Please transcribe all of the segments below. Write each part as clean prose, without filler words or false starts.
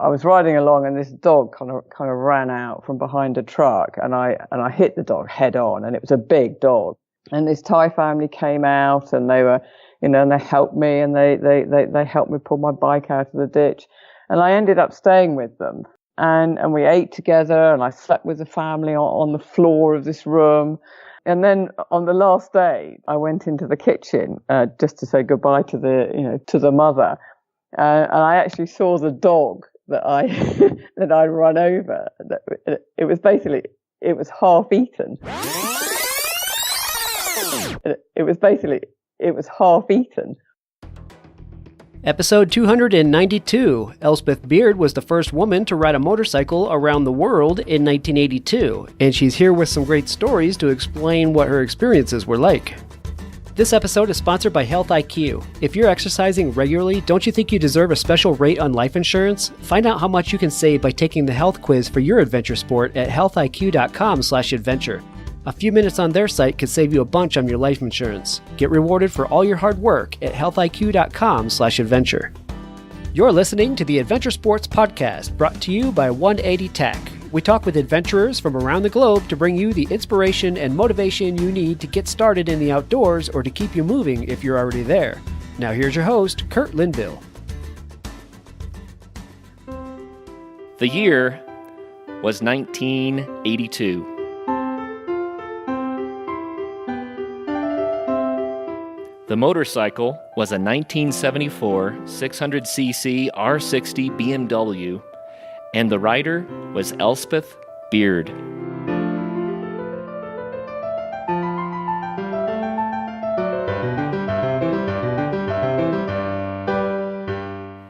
I was riding along, and this dog kind of ran out from behind a truck, and I hit the dog head on, and it was a big dog. And this Thai family came out, and they were, and they helped me, and they helped me pull my bike out of the ditch, and I ended up staying with them, and we ate together, and I slept with the family on the floor of this room. And then on the last day, I went into the kitchen just to say goodbye to the mother, and I actually saw the dog that I'd run it was half eaten. It was half eaten. Episode 292. Elspeth Beard was the first woman to ride a motorcycle around the world in 1982, and she's here with some great stories to explain what her experiences were like. This episode is sponsored by Health IQ. If you're exercising regularly, don't you think you deserve a special rate on life insurance? Find out how much you can save by taking the health quiz for your adventure sport at healthiq.com/adventure. A few minutes on their site could save you a bunch on your life insurance. Get rewarded for all your hard work at healthiq.com/adventure. You're listening to the Adventure Sports Podcast, brought to you by 180 Tech. We talk with adventurers from around the globe to bring you the inspiration and motivation you need to get started in the outdoors or to keep you moving if you're already there. Now here's your host, Kurt Linville. The year was 1982. The motorcycle was a 1974 600cc R60 BMW, and the rider was Elspeth Beard.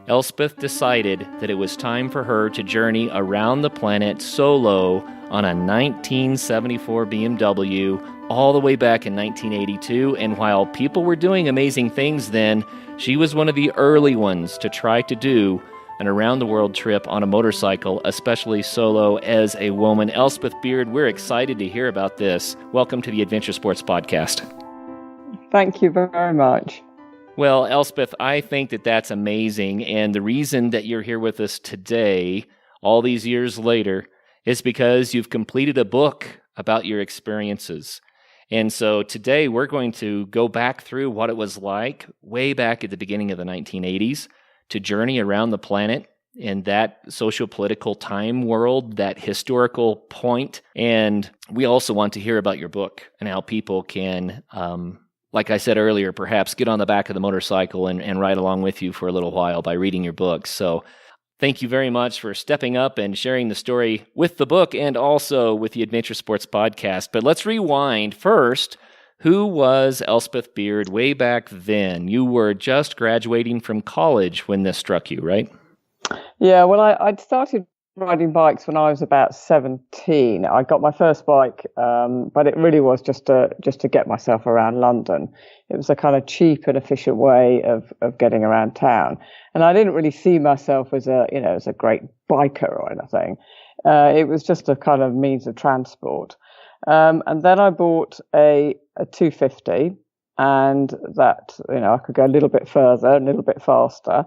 Elspeth decided that it was time for her to journey around the planet solo on a 1974 BMW all the way back in 1982, and while people were doing amazing things then, she was one of the early ones to try to do an around-the-world trip on a motorcycle, especially solo as a woman. Elspeth Beard, we're excited to hear about this. Welcome to the Adventure Sports Podcast. Thank you very much. Well, Elspeth, I think that that's amazing, and the reason that you're here with us today, all these years later, is because you've completed a book about your experiences. And so today we're going to go back through what it was like way back at the beginning of the 1980s to journey around the planet in that socio-political time world, that historical point. And we also want to hear about your book and how people can, like I said earlier, perhaps get on the back of the motorcycle and ride along with you for a little while by reading your book. So thank you very much for stepping up and sharing the story with the book and also with the Adventure Sports Podcast. But let's rewind first. Who was Elspeth Beard way back then? You were just graduating from college when this struck you, right? Yeah, well, I'd started riding bikes when I was about 17. I got my first bike, but it really was just to get myself around London. It was a kind of cheap and efficient way of getting around town. And I didn't really see myself as a great biker or anything. It was just a kind of means of transport. And then I bought a 250, and that, I could go a little bit further, a little bit faster.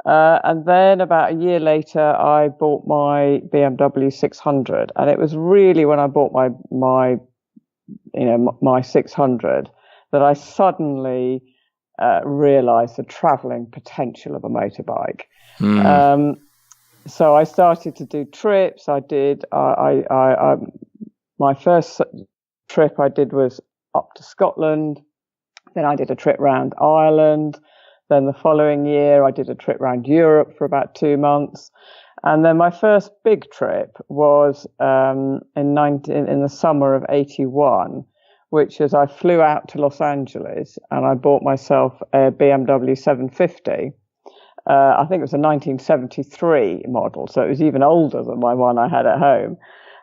And then about a year later, I bought my BMW 600, and it was really when I bought my 600 that I suddenly realized the traveling potential of a motorbike. So I started to do trips. My first trip I did was up to Scotland. Then I did a trip around Ireland. Then the following year, I did a trip around Europe for about 2 months. And then my first big trip was in the summer of 81, which is I flew out to Los Angeles and I bought myself a BMW 750. I think it was a 1973 model, so it was even older than my one I had at home.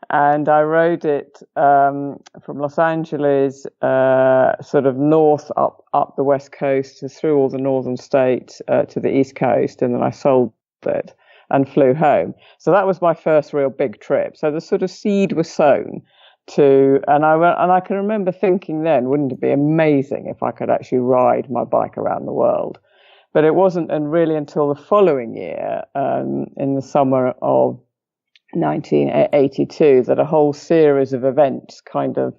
And I rode it from Los Angeles, sort of north up the west coast, through all the northern states to the east coast, and then I sold it and flew home. So that was my first real big trip. So the sort of seed was sown and I can remember thinking then, wouldn't it be amazing if I could actually ride my bike around the world? But it wasn't really until the following year, in the summer of 1982, that a whole series of events kind of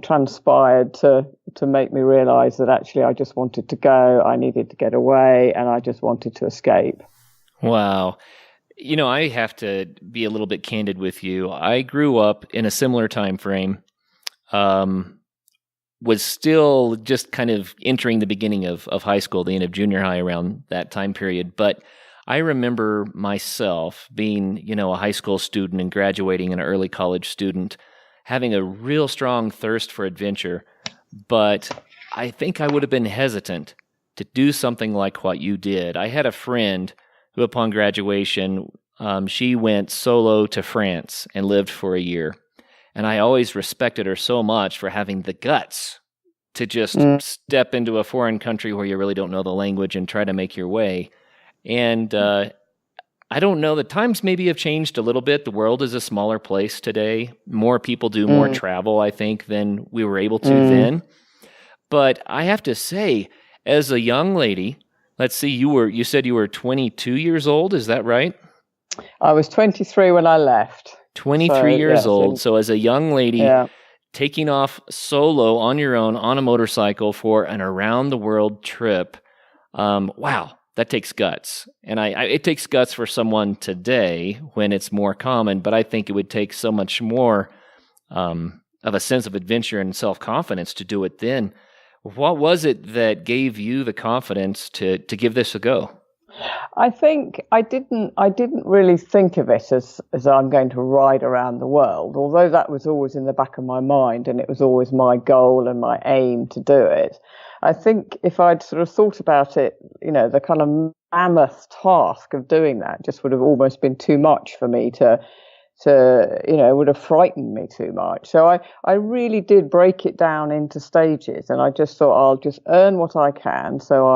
transpired to make me realize that actually I just wanted to go, I needed to get away, and I just wanted to escape. Wow. I have to be a little bit candid with you. I grew up in a similar time frame, was still just kind of entering the beginning of high school, the end of junior high around that time period. But I remember myself being, a high school student and graduating an early college student, having a real strong thirst for adventure. But I think I would have been hesitant to do something like what you did. I had a friend who, upon graduation, she went solo to France and lived for a year. And I always respected her so much for having the guts to just step into a foreign country where you really don't know the language and try to make your way. And I don't know, the times maybe have changed a little bit. The world is a smaller place today. More people do more travel, I think, than we were able to then. But I have to say, as a young lady, let's see, you said you were 22 years old, is that right? I was 23 when I left. 23 years old. So as a young lady, taking off solo on your own on a motorcycle for an around-the-world trip, wow, that takes guts. And it takes guts for someone today when it's more common, but I think it would take so much more of a sense of adventure and self-confidence to do it then. What was it that gave you the confidence to give this a go? I think I didn't really think of it as I'm going to ride around the world, although that was always in the back of my mind and it was always my goal and my aim to do it. I think if I'd sort of thought about it, the kind of mammoth task of doing that just would have almost been too much for me to would have frightened me too much. So I really did break it down into stages, and I just thought I'll just earn what I can. So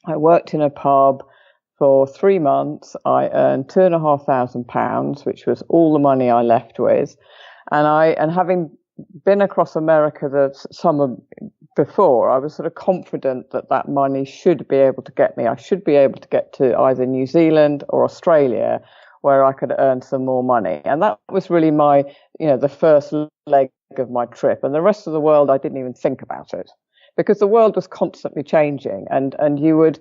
I worked in a pub for 3 months. I earned £2,500, which was all the money I left with. And having been across America the summer before, I was sort of confident that money should be able to get me. I should be able to get to either New Zealand or Australia, where I could earn some more money. And that was really my, the first leg of my trip. And the rest of the world, I didn't even think about it, because the world was constantly changing, and you would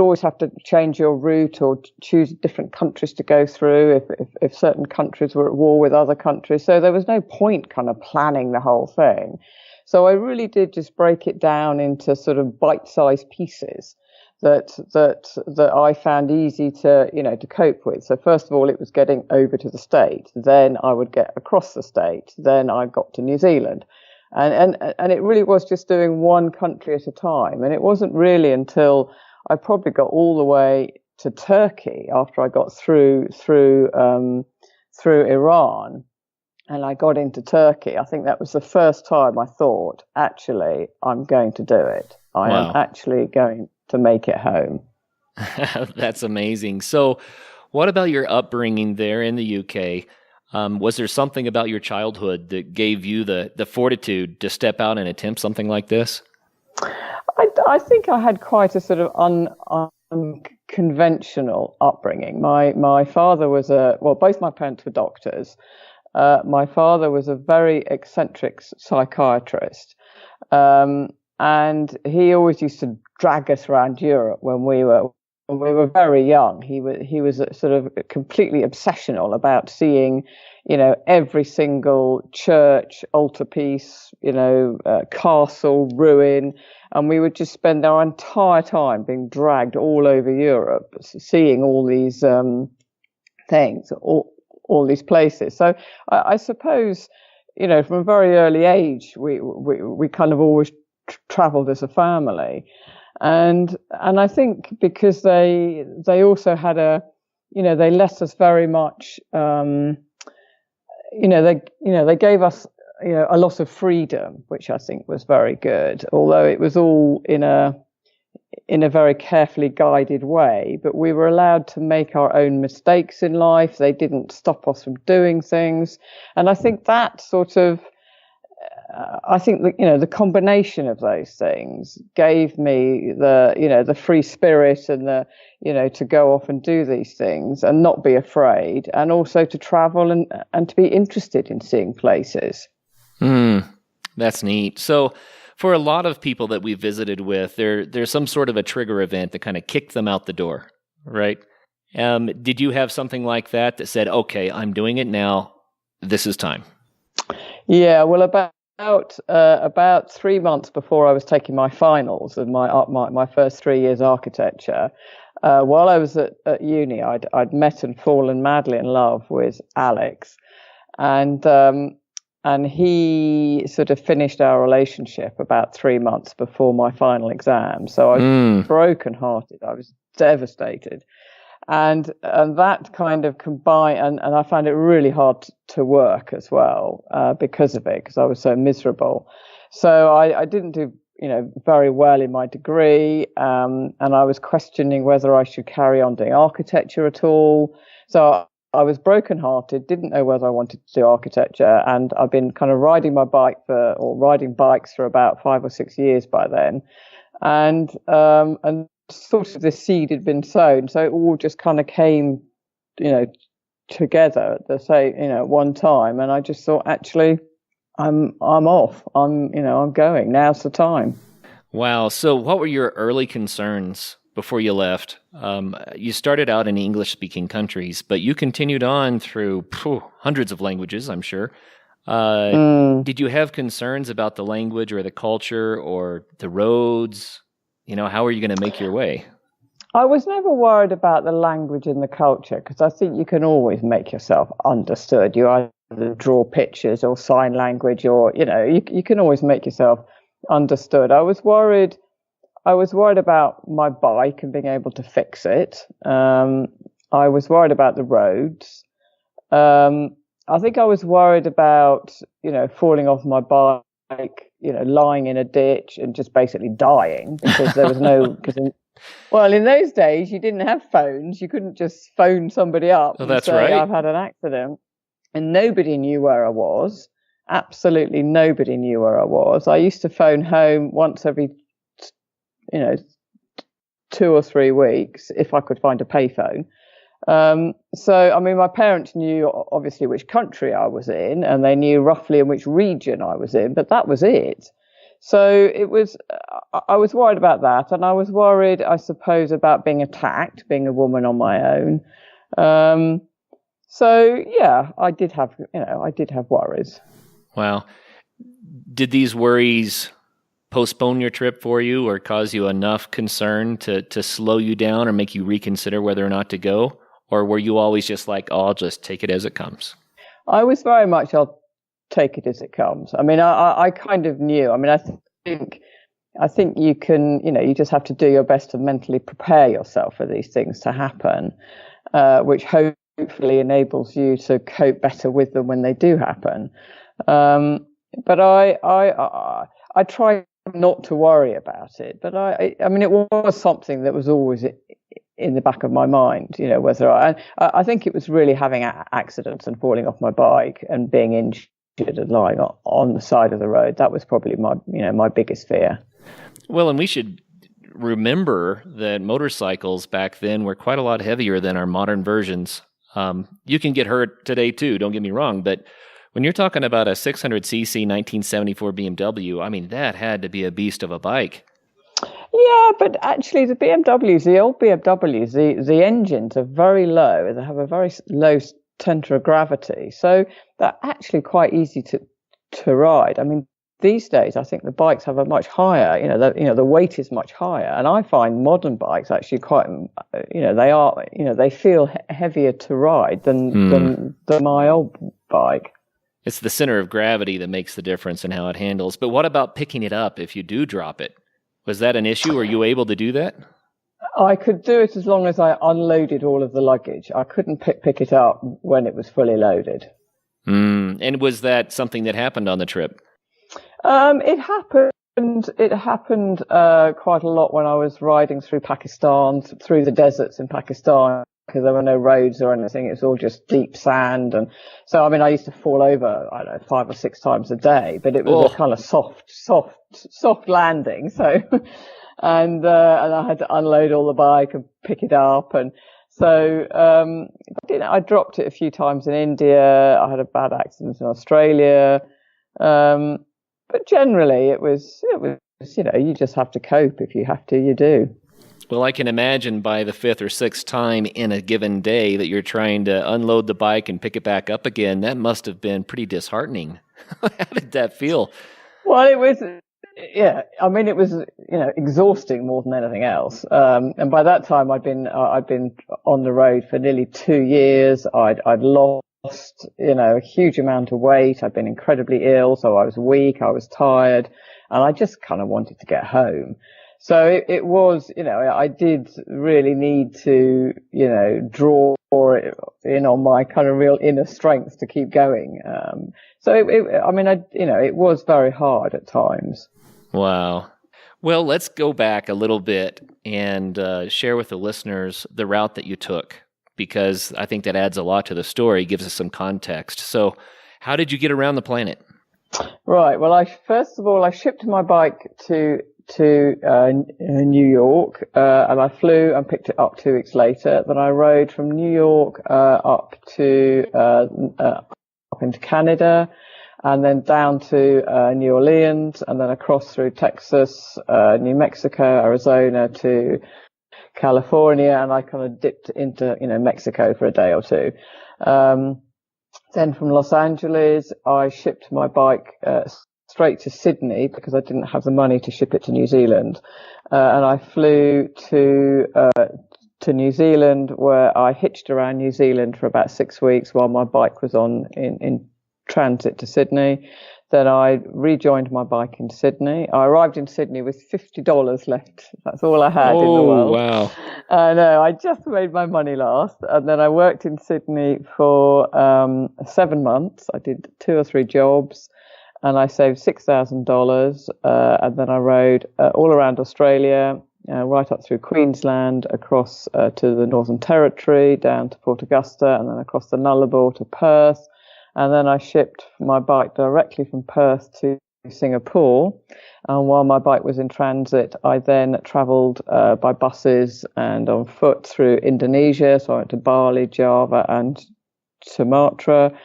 always have to change your route or choose different countries to go through if certain countries were at war with other countries. So there was no point kind of planning the whole thing. So I really did just break it down into sort of bite-sized pieces that I found easy to cope with. So first of all, it was getting over to the States. Then I would get across the States. Then I got to New Zealand. And it really was just doing one country at a time. And it wasn't really until I probably got all the way to Turkey after I got through Iran and I got into Turkey. I think that was the first time I thought, actually, I'm going to do it. I am actually going to make it home. That's amazing. So what about your upbringing there in the UK? Was there something about your childhood that gave you the fortitude to step out and attempt something like this? I think I had quite a sort of unconventional upbringing. My father was both my parents were doctors. My father was a very eccentric psychiatrist. And he always used to drag us around Europe when we were very young. He was sort of completely obsessional about seeing, every single church, altarpiece, castle, ruin, and we would just spend our entire time being dragged all over Europe, seeing all these things, all these places. So I suppose, from a very early age, we kind of always traveled as a family. And I think because they also had they let us very much, they gave us, a lot of freedom, which I think was very good, although it was all in a very carefully guided way, but we were allowed to make our own mistakes in life. They didn't stop us from doing things. And I think that sort of, I think that, the combination of those things gave me the free spirit and to go off and do these things and not be afraid, and also to travel and to be interested in seeing places. That's neat. So for a lot of people that we visited with, there's some sort of a trigger event that kind of kicked them out the door, right? Did you have something like that said, okay, I'm doing it now, this is time? Yeah, well, about 3 months before I was taking my finals of my first 3 years architecture, while I was at uni, I'd met and fallen madly in love with Alex, and he sort of finished our relationship about 3 months before my final exam. So I was brokenhearted. I was devastated. And that kind of combined, and I found it really hard to work as well because of it, because I was so miserable. So I didn't do very well in my degree, and I was questioning whether I should carry on doing architecture at all. So I was brokenhearted, didn't know whether I wanted to do architecture, and I've been kind of riding bikes for about 5 or 6 years by then, and sort of the seed had been sown, so it all just kind of came, together at the same, one time, and I just thought, actually, I'm off. I'm going. Now's the time. Wow. So, what were your early concerns before you left? You started out in English-speaking countries, but you continued on through hundreds of languages, I'm sure. Did you have concerns about the language or the culture or the roads? How are you going to make your way? I was never worried about the language and the culture, because I think you can always make yourself understood. You either draw pictures or sign language, or, you can always make yourself understood. I was worried about my bike and being able to fix it. I was worried about the roads. I think I was worried about, falling off my bike, lying in a ditch and just basically dying, because there was in those days you didn't have phones. You couldn't just phone somebody up and say, right, I've had an accident, and nobody knew where I was. Absolutely nobody knew where I was. I used to phone home once every, 2 or 3 weeks if I could find a payphone. My parents knew obviously which country I was in, and they knew roughly in which region I was in, but that was it. So I was worried about that, and I was worried, I suppose, about being attacked, being a woman on my own. I did have worries. Wow. Did these worries postpone your trip for you, or cause you enough concern to slow you down or make you reconsider whether or not to go? Or were you always just like, I'll just take it as it comes? I was very much, I'll take it as it comes. I kind of knew. I think you can, you just have to do your best to mentally prepare yourself for these things to happen, which hopefully enables you to cope better with them when they do happen. But I try not to worry about it. But it was something that was always in the back of my mind, whether I think it was really having accidents and falling off my bike and being injured and lying on the side of the road. That was probably my biggest fear. Well, and we should remember that motorcycles back then were quite a lot heavier than our modern versions. You can get hurt today too, don't get me wrong, but when you're talking about a 600cc 1974 BMW, that had to be a beast of a bike. Yeah, but actually the old BMWs, the engines are very low. They have a very low center of gravity. So they're actually quite easy to ride. These days, I think the bikes have a much higher, the weight is much higher. And I find modern bikes actually quite, they feel heavier to ride than my old bike. It's the center of gravity that makes the difference in how it handles. But what about picking it up if you do drop it? Was that an issue? Were you able to do that? I could do it as long as I unloaded all of the luggage. I couldn't pick it up when it was fully loaded. And was that something that happened on the trip? It happened. It happened quite a lot when I was riding through Pakistan, through the deserts in Pakistan. because there were no roads or anything. It was all just deep sand. And so, I mean, I used to fall over, I don't know, 5 or 6 times a day, but it was a kind of soft landing. So, and I had to unload all the bike and pick it up. And so, I dropped it a few times in India. I had a bad accident in Australia. But generally it was, you just have to cope. If you have to, you do. Well, I can imagine by the 5th or 6th time in a given day that you're trying to unload the bike and pick it back up again. That must have been pretty disheartening. How did that feel? Well, it was, I mean, it was, exhausting more than anything else. And by that time I'd been on the road for nearly 2 years. I'd lost, a huge amount of weight. I'd been incredibly ill. So I was weak. I was tired, and I just kind of wanted to get home. So it was, I did really need to, draw it in on my kind of real inner strength to keep going. So it was very hard at times. Wow. Well, let's go back a little bit and share with the listeners the route that you took, because I think that adds a lot to the story, gives us some context. So how did you get around the planet? Right. Well, first of all, I shipped my bike to New York, and I flew and picked it up 2 weeks later. Then I rode from New York up into Canada, and then down to New Orleans, and then across through Texas, New Mexico, Arizona to California, and I kind of dipped into Mexico for a day or two. Then from Los Angeles, I shipped my bike straight to Sydney because I didn't have the money to ship it to New Zealand. And I flew to New Zealand, where I hitched around New Zealand for about 6 weeks while my bike was in transit to Sydney. Then I rejoined my bike in Sydney. I arrived in Sydney with $50 left. That's all I had in the world. Oh, wow. I know. I just made my money last. And then I worked in Sydney for 7 months. I did 2 or 3 jobs, and I saved $6,000. And then I rode all around Australia, right up through Queensland, across to the Northern Territory, down to Port Augusta, and then across the Nullarbor to Perth. And then I shipped my bike directly from Perth to Singapore. And while my bike was in transit, I then travelled by buses and on foot through Indonesia. So I went to Bali, Java, and Sumatra.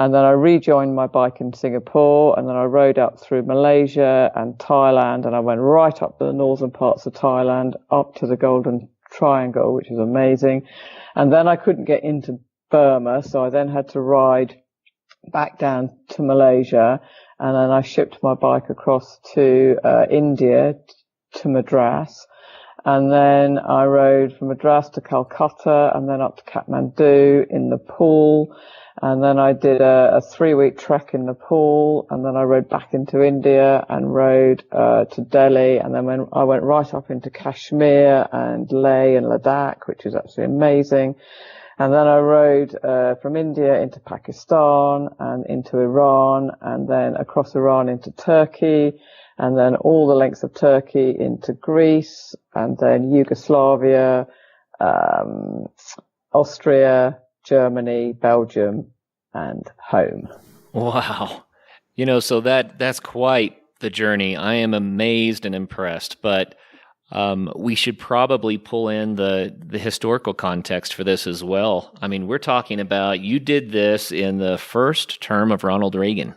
And then I rejoined my bike in Singapore. And then I rode up through Malaysia and Thailand. And I went right up to the northern parts of Thailand, up to the Golden Triangle, which is amazing. And then I couldn't get into Burma, so I then had to ride back down to Malaysia, and then I shipped my bike across to India, to Madras, and then I rode from Madras to Calcutta, and then up to Kathmandu in Nepal, and then I did a 3-week trek in Nepal, and then I rode back into India and rode to Delhi, and then I went right up into Kashmir and Leh and Ladakh, which is absolutely amazing. And then I rode from India into Pakistan and into Iran, and then across Iran into Turkey, and then all the lengths of Turkey into Greece, and then Yugoslavia, Austria, Germany, Belgium, and home. Wow. So that's quite the journey. I am amazed and impressed, but we should probably pull in the historical context for this as well. I mean, we're talking about, you did this in the first term of Ronald Reagan.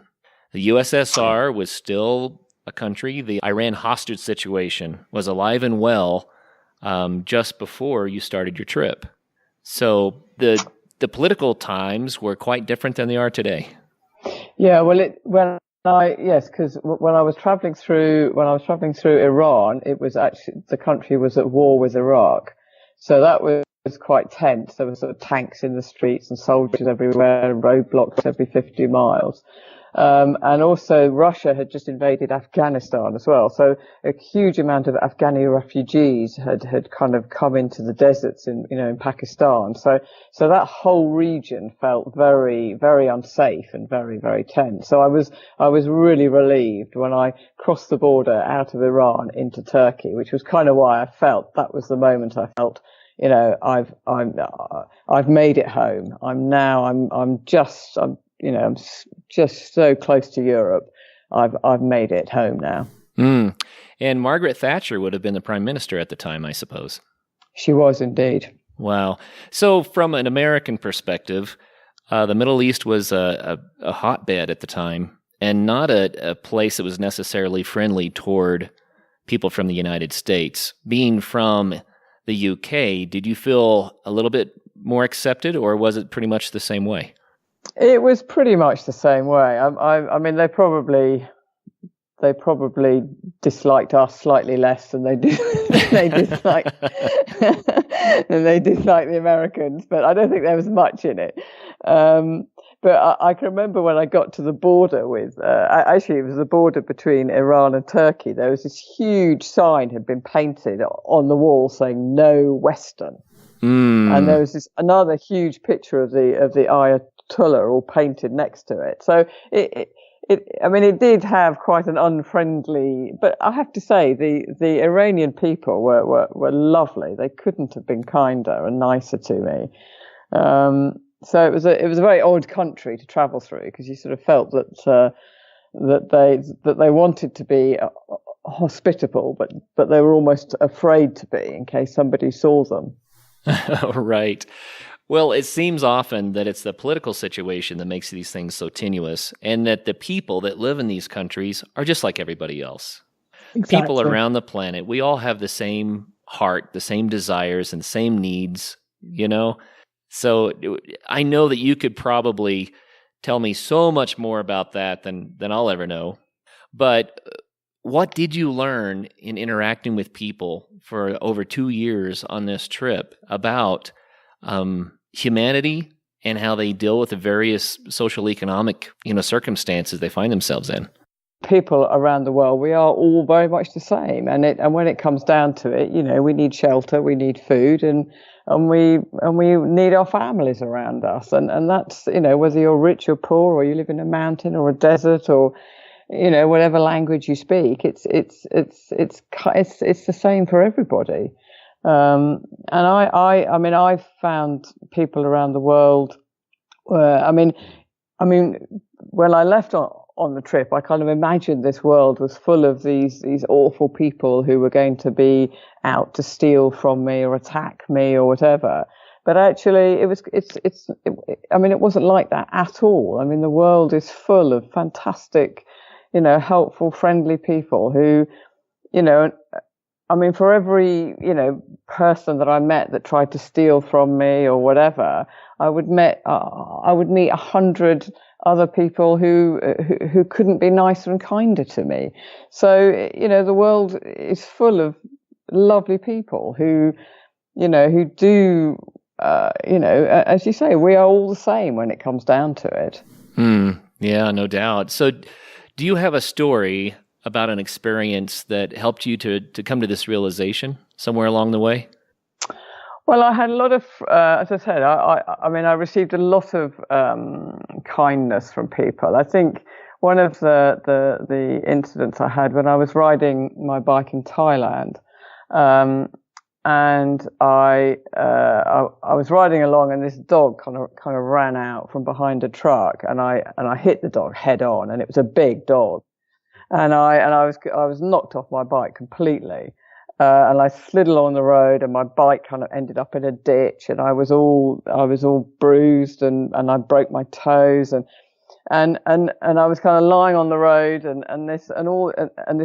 The USSR was still a country. The Iran hostage situation was alive and well just before you started your trip. So the political times were quite different than they are today. Yeah, because when I was traveling through Iran, it was actually, the country was at war with Iraq. So that was quite tense. There were sort of tanks in the streets and soldiers everywhere and roadblocks every 50 miles. And also Russia had just invaded Afghanistan as well. So a huge amount of Afghani refugees had kind of come into the deserts in Pakistan. So that whole region felt very, very unsafe and very, very tense. So I was really relieved when I crossed the border out of Iran into Turkey, which was kind of why I felt that was the moment I felt, I've made it home. I'm just so close to Europe. I've made it home now. Mm. And Margaret Thatcher would have been the prime minister at the time, I suppose. She was indeed. Wow. So from an American perspective, the Middle East was a hotbed at the time, and not a place that was necessarily friendly toward people from the United States. Being from the UK, did you feel a little bit more accepted, or was it pretty much the same way? It was pretty much the same way. I mean, they probably disliked us slightly less than they disliked the Americans, but I don't think there was much in it. But I can remember when I got to the border with, actually it was the border between Iran and Turkey. There was this huge sign had been painted on the wall saying "No Western," and there was another huge picture of the Ayatollah all painted next to it. So it did have quite an unfriendly, but I have to say the Iranian people were lovely. They couldn't have been kinder and nicer to me. So it was a very odd country to travel through, because you sort of felt that they wanted to be hospitable, but they were almost afraid to be in case somebody saw them. Right. Well, it seems often that it's the political situation that makes these things so tenuous, and that the people that live in these countries are just like everybody else. Exactly. People around the planet, we all have the same heart, the same desires, and the same needs, So I know that you could probably tell me so much more about that than I'll ever know. But what did you learn in interacting with people for over 2 years on this trip about humanity and how they deal with the various social economic circumstances they find themselves in? People around the world, we are all very much the same, and when it comes down to it, we need shelter, we need food, and we need our families around us, and that's whether you're rich or poor, or you live in a mountain or a desert, or whatever language you speak, it's the same for everybody. And I've found people around the world where when I left on the trip, I kind of imagined this world was full of these awful people who were going to be out to steal from me or attack me or whatever. But actually, it wasn't like that at all. I mean, the world is full of fantastic, helpful, friendly people who, for every, person that I met that tried to steal from me or whatever, I would meet 100 other people who couldn't be nicer and kinder to me. So, the world is full of lovely people who do, as you say, we are all the same when it comes down to it. Yeah, no doubt. So do you have a story about an experience that helped you to come to this realization somewhere along the way? Well, I had a lot of, as I said, I received a lot of kindness from people. I think one of the incidents I had when I was riding my bike in Thailand, and I was riding along, and this dog kind of ran out from behind a truck, and I hit the dog head on, and it was a big dog, and I was knocked off my bike completely. And I slid along the road, and my bike kind of ended up in a ditch, and I was all bruised, and I broke my toes, and I was kind of lying on the road, and this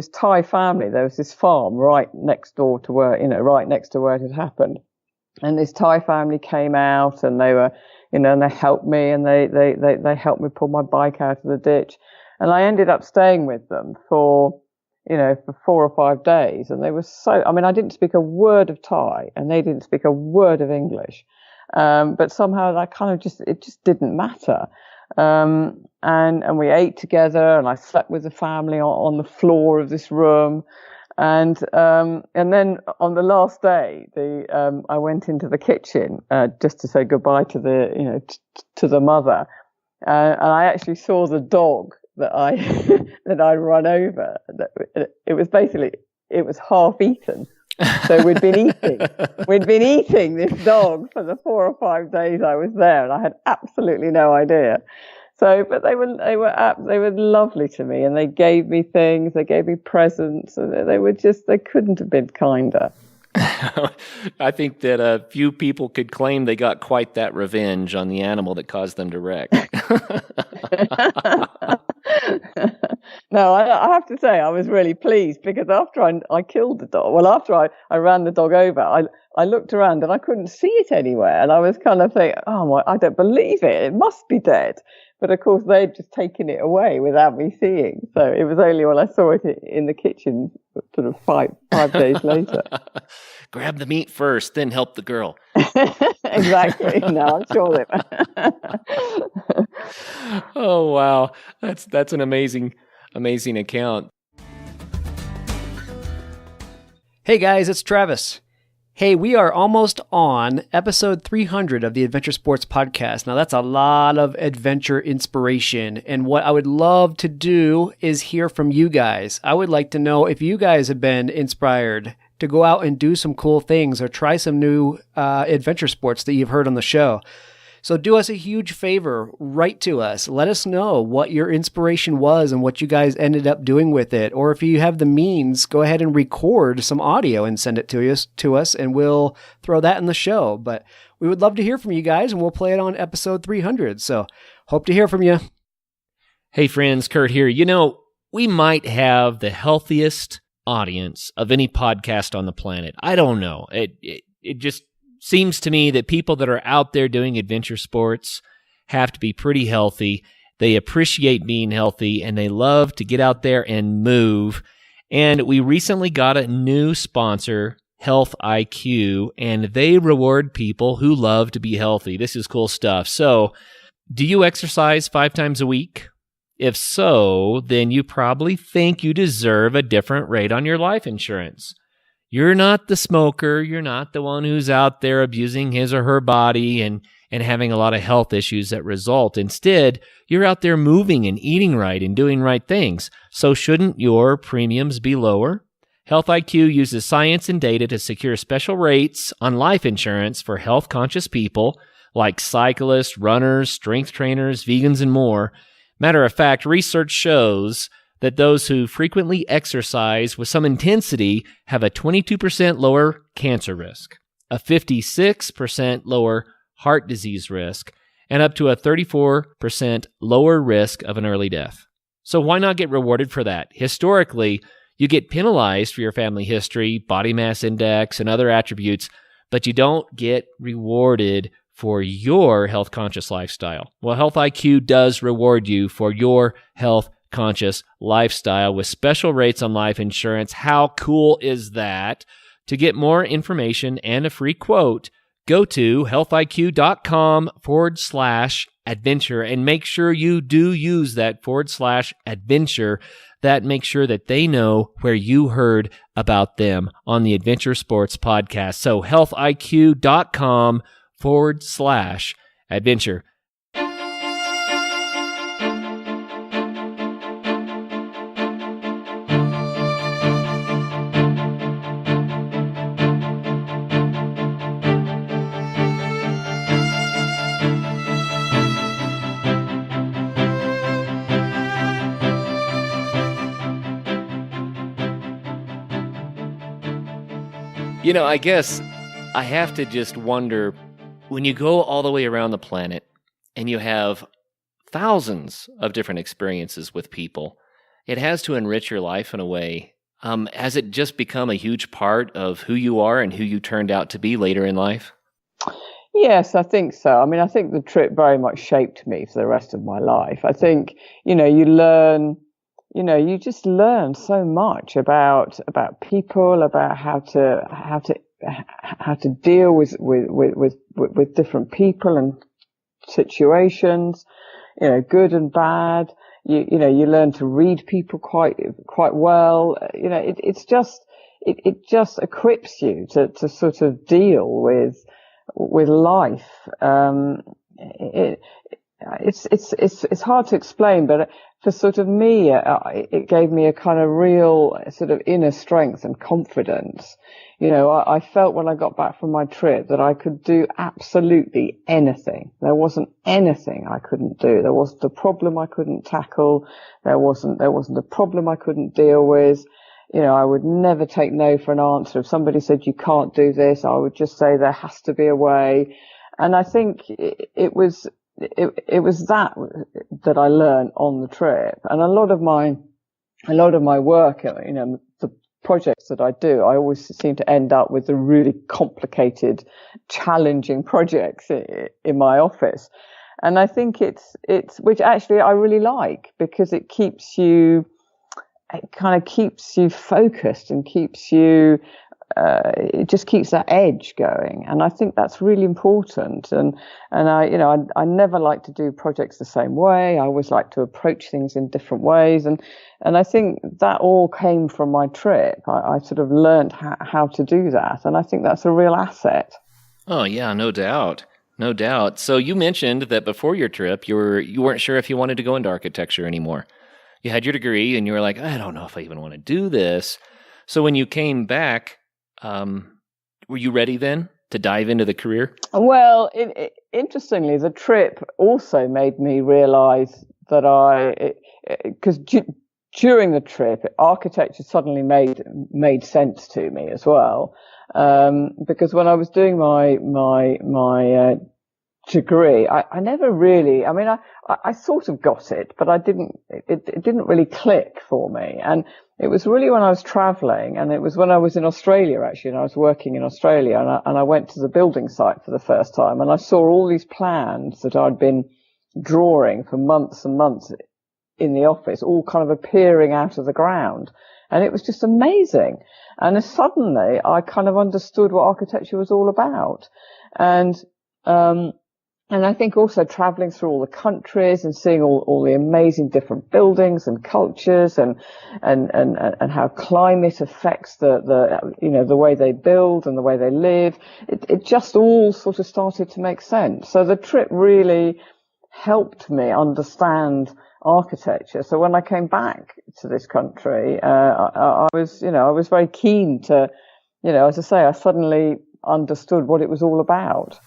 Thai family. There was this farm right next door to where it had happened, and this Thai family came out, and they were, and they helped me, and they helped me pull my bike out of the ditch, and I ended up staying with them for 4 or 5 days. And they were I didn't speak a word of Thai, and they didn't speak a word of English. But somehow that it just didn't matter. And we ate together, and I slept with the family on the floor of this room. And then on the last day, I went into the kitchen, just to say goodbye to the mother. And I actually saw the dog that I run over. It was half eaten. So we'd been eating this dog for the 4 or 5 days I was there, and I had absolutely no idea. So, but they were lovely to me, and they gave me things, they gave me presents, and they couldn't have been kinder. I think that a few people could claim they got quite that revenge on the animal that caused them to wreck. No, I have to say I was really pleased, because after I killed the dog, well, after I ran the dog over, I looked around and I couldn't see it anywhere, and I was kind of thinking, oh, I don't believe it. It must be dead. But of course, they'd just taken it away without me seeing. So it was only when I saw it in the kitchen, sort of five days later. Grab the meat first, then help the girl. Exactly. No, I'm sure that. Oh, wow. That's an amazing account. Hey guys, it's Travis. Hey, we are almost on episode 300 of the Adventure Sports Podcast. Now, that's a lot of adventure inspiration, and what I would love to do is hear from you guys. I would like to know if you guys have been inspired to go out and do some cool things or try some new adventure sports that you've heard on the show. So do us a huge favor, write to us. Let us know what your inspiration was and what you guys ended up doing with it. Or if you have the means, go ahead and record some audio and send it to us, and we'll throw that in the show. But we would love to hear from you guys, and we'll play it on episode 300. So hope to hear from you. Hey friends, Kurt here. You know, we might have the healthiest audience of any podcast on the planet. I don't know. It just seems to me that people that are out there doing adventure sports have to be pretty healthy. They appreciate being healthy, and they love to get out there and move. And we recently got a new sponsor, Health IQ, and they reward people who love to be healthy. This is cool stuff. So, do you exercise 5 times a week? If so, then you probably think you deserve a different rate on your life insurance. You're not the smoker. You're not the one who's out there abusing his or her body and having a lot of health issues that result. Instead, you're out there moving and eating right and doing right things. So shouldn't your premiums be lower? Health IQ uses science and data to secure special rates on life insurance for health-conscious people like cyclists, runners, strength trainers, vegans, and more. Matter of fact, research shows that those who frequently exercise with some intensity have a 22% lower cancer risk, a 56% lower heart disease risk, and up to a 34% lower risk of an early death. So why not get rewarded for that? Historically, you get penalized for your family history, body mass index, and other attributes, but you don't get rewarded for your health-conscious lifestyle. Well, Health IQ does reward you for your health-conscious lifestyle with special rates on life insurance. How cool is that? To get more information and a free quote, go to healthiq.com/adventure and make sure you do use that /adventure. That makes sure that they know where you heard about them on the Adventure Sports Podcast. So healthiq.com/adventure. You know, I guess I have to just wonder, when you go all the way around the planet and you have thousands of different experiences with people, it has to enrich your life in a way. Has it just become a huge part of who you are and who you turned out to be later in life? Yes, I think so. I mean, I think the trip very much shaped me for the rest of my life. I think, you just learn so much about people, about how to deal with different people and situations, good and bad. You learn to read people quite well. It just equips you to sort of deal with life. It's hard to explain, but for sort of me, it gave me a kind of real sort of inner strength and confidence. You know, I felt when I got back from my trip that I could do absolutely anything. There wasn't anything I couldn't do. There wasn't a problem I couldn't tackle. There wasn't a problem I couldn't deal with. You know, I would never take no for an answer. If somebody said you can't do this, I would just say there has to be a way. And I think it was that I learned on the trip. And a lot of my work, you know, the projects that I do, I always seem to end up with the really complicated, challenging projects in my office. And I think it's which actually I really like, because it kind of keeps you focused and keeps you, it just keeps that edge going. And I think that's really important. And I never like to do projects the same way. I always like to approach things in different ways. And I think that all came from my trip. I sort of learned how to do that. And I think that's a real asset. Oh, yeah, no doubt. No doubt. So you mentioned that before your trip, you weren't sure if you wanted to go into architecture anymore. You had your degree and you were like, I don't know if I even want to do this. So when you came back, were you ready then to dive into the career? Well, interestingly, the trip also made me realize that because during the trip, architecture suddenly made sense to me as well. Because when I was doing my degree, I never really, I mean, I sort of got it, but it didn't really click for me. And it was really when I was traveling, and it was when I was in Australia, actually, and I was working in Australia, and I went to the building site for the first time, and I saw all these plans that I'd been drawing for months and months in the office, all kind of appearing out of the ground. And it was just amazing. And suddenly I kind of understood what architecture was all about. And I think also traveling through all the countries and seeing all the amazing different buildings and cultures and how climate affects the way they build and the way they live, it just all sort of started to make sense. So the trip really helped me understand architecture. So when I came back to this country, I was very keen to, as I say, I suddenly understood what it was all about.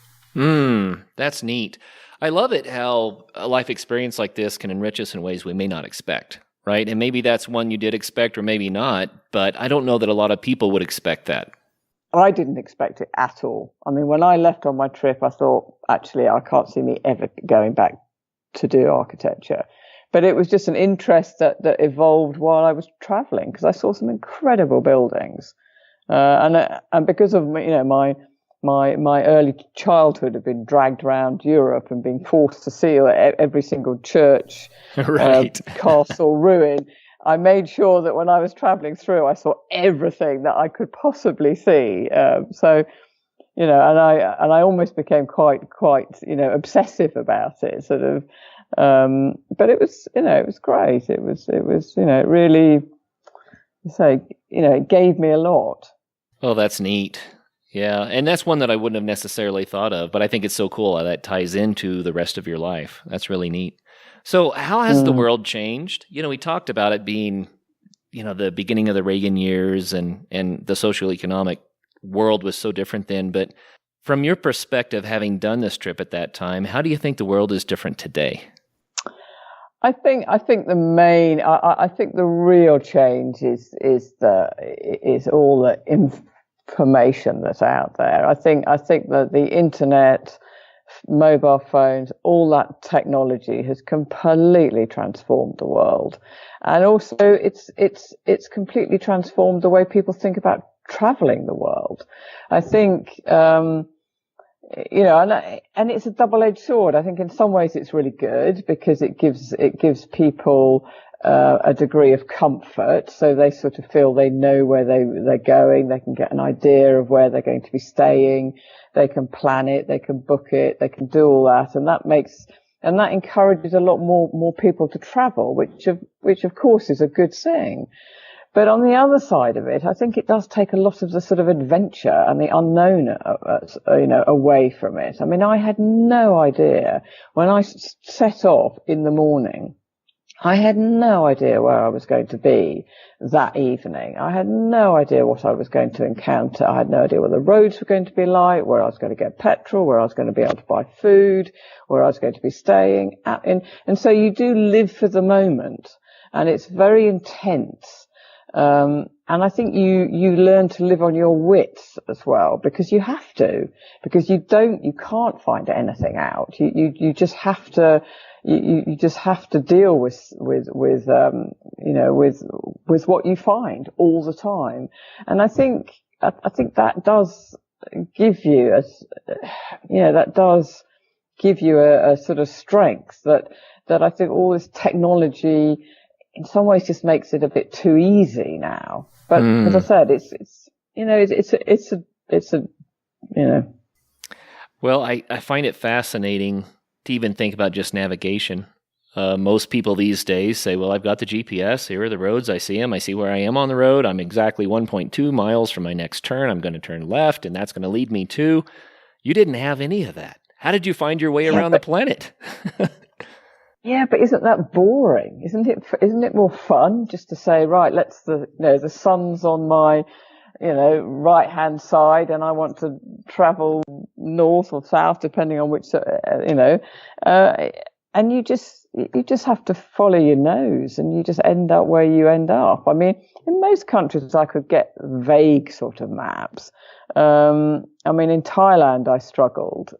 That's neat. I love it how a life experience like this can enrich us in ways we may not expect, right? And maybe that's one you did expect or maybe not, but I don't know that a lot of people would expect that. I didn't expect it at all. I mean, when I left on my trip, I thought, actually, I can't see me ever going back to do architecture. But it was just an interest that evolved while I was traveling, because I saw some incredible buildings. And because of, my early childhood had been dragged around Europe and being forced to see every single church, right. castle, ruin. I made sure that when I was traveling through, I saw everything that I could possibly see. And I almost became quite, obsessive about it, sort of. But it was, it was great. It was, really, it gave me a lot. Oh, that's neat. Yeah, and that's one that I wouldn't have necessarily thought of, but I think it's so cool how that ties into the rest of your life. That's really neat. So how has the world changed? We talked about it being, the beginning of the Reagan years and the social-economic world was so different then. But from your perspective, having done this trip at that time, how do you think the world is different today? I think the real change is all the information that's out there. I think that the internet, mobile phones, all that technology has completely transformed the world, and also it's completely transformed the way people think about traveling the world. I think and it's a double-edged sword. I think in some ways it's really good because it gives people a degree of comfort, so they sort of feel they know where they're going. They can get an idea of where they're going to be staying. They can plan it. They can book it. They can do all that, and that encourages a lot more people to travel, which of course is a good thing. But on the other side of it, I think it does take a lot of the sort of adventure and the unknown, away from it. I mean, I had no idea when I set off in the morning I had no idea where I was going to be that evening. I had no idea what I was going to encounter. I had no idea what the roads were going to be like, where I was going to get petrol, where I was going to be able to buy food, where I was going to be staying. And so you do live for the moment, and it's very intense. And I think you learn to live on your wits as well, because you have to, because you can't find anything out. You just have to, you just have to deal with what you find all the time. And I think that does give you a sort of strength that I think all this technology in some ways just makes it a bit too easy now. But as I said, Well, I find it fascinating to even think about just navigation. Most people these days say, well, I've got the GPS. Here are the roads. I see them. I see where I am on the road. I'm exactly 1.2 miles from my next turn. I'm going to turn left, and that's going to lead me to. You didn't have any of that. How did you find your way around the planet? Yeah, but isn't that boring? Isn't it more fun just to say, right, the sun's on my, right hand side, and I want to travel north or south depending on which, and you just have to follow your nose, and you just end up where you end up. I mean, in most countries I could get vague sort of maps. In Thailand I struggled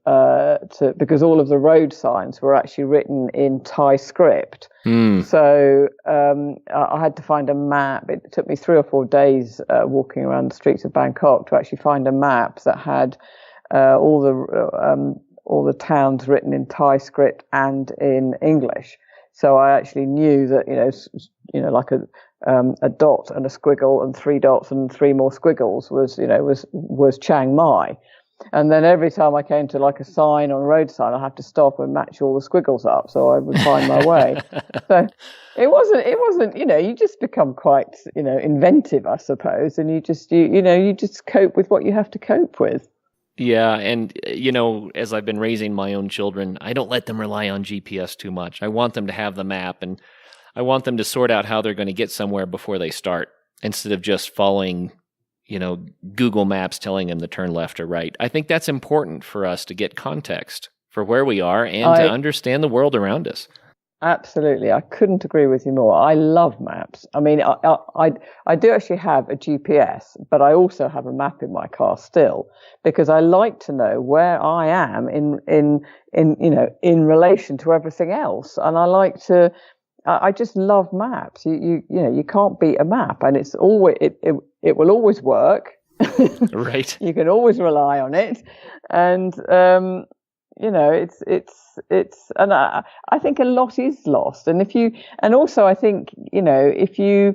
because all of the road signs were actually written in Thai script. So I had to find a map. It took me 3 or 4 days walking around the streets of Bangkok to actually find a map that had all the towns written in Thai script and in English. So I actually knew that like a dot and a squiggle and 3 dots and 3 more squiggles was Chiang Mai. And then every time I came to like a sign or a road sign, I had to stop and match all the squiggles up so I would find my way. So it wasn't, you just become quite, inventive, I suppose. And you just cope with what you have to cope with. Yeah, and, as I've been raising my own children, I don't let them rely on GPS too much. I want them to have the map, and I want them to sort out how they're going to get somewhere before they start, instead of just following, Google Maps telling them to turn left or right. I think that's important for us to get context for where we are and to understand the world around us. Absolutely. I couldn't agree with you more. I love maps. I mean, I do actually have a GPS, but I also have a map in my car still, because I like to know where I am in relation to everything else. And I just love maps. You can't beat a map, and it will always work. Right. You can always rely on it. And, and I think a lot is lost. And also I think, if you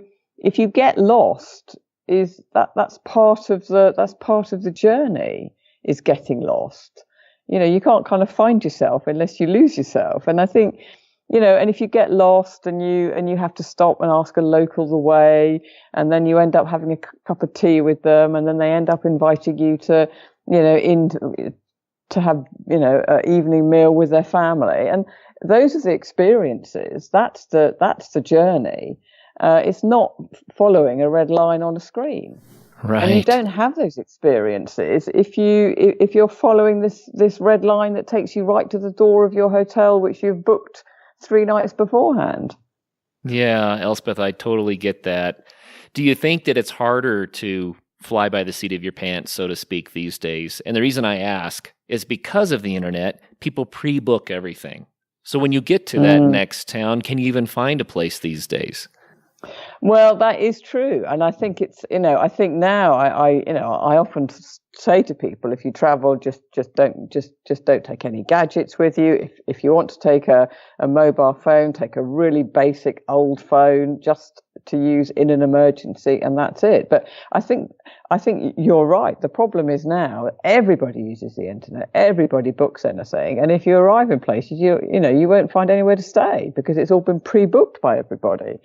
get lost, that's part of the journey, is getting lost. You can't kind of find yourself unless you lose yourself. And I think, and if you get lost and you have to stop and ask a local the way, and then you end up having a cup of tea with them, and then they end up inviting you to, to have, an evening meal with their family. And those are the experiences. That's the journey. It's not following a red line on a screen. Right. And you don't have those experiences if you're following this red line that takes you right to the door of your hotel, which you've booked 3 nights beforehand. Yeah, Elspeth, I totally get that. Do you think that it's harder to fly by the seat of your pants, so to speak, these days? And the reason I ask is because of the internet, people pre-book everything. So when you get to that next town, can you even find a place these days? Well, that is true. And I think it's, I think now I often say to people, if you travel, just don't take any gadgets with you. If you want to take a mobile phone, take a really basic old phone just to use in an emergency, and that's it. But I think you're right. The problem is now everybody uses the internet. Everybody books anything. And if you arrive in places, you won't find anywhere to stay because it's all been pre-booked by everybody.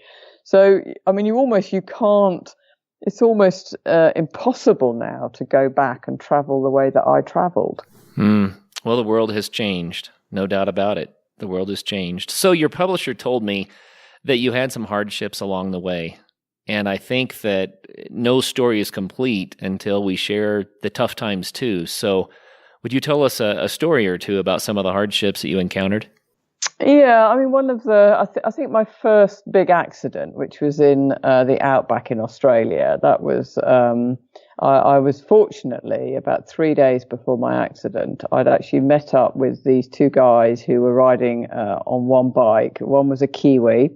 So, I mean, you can't, it's almost impossible now to go back and travel the way that I traveled. Well, the world has changed. No doubt about it. The world has changed. So your publisher told me that you had some hardships along the way. And I think that no story is complete until we share the tough times too. So would you tell us a story or two about some of the hardships that you encountered? Yeah, I mean, one of I think my first big accident, which was in the outback in Australia, that was, I was fortunately about 3 days before my accident, I'd actually met up with these two guys who were riding on one bike. One was a Kiwi,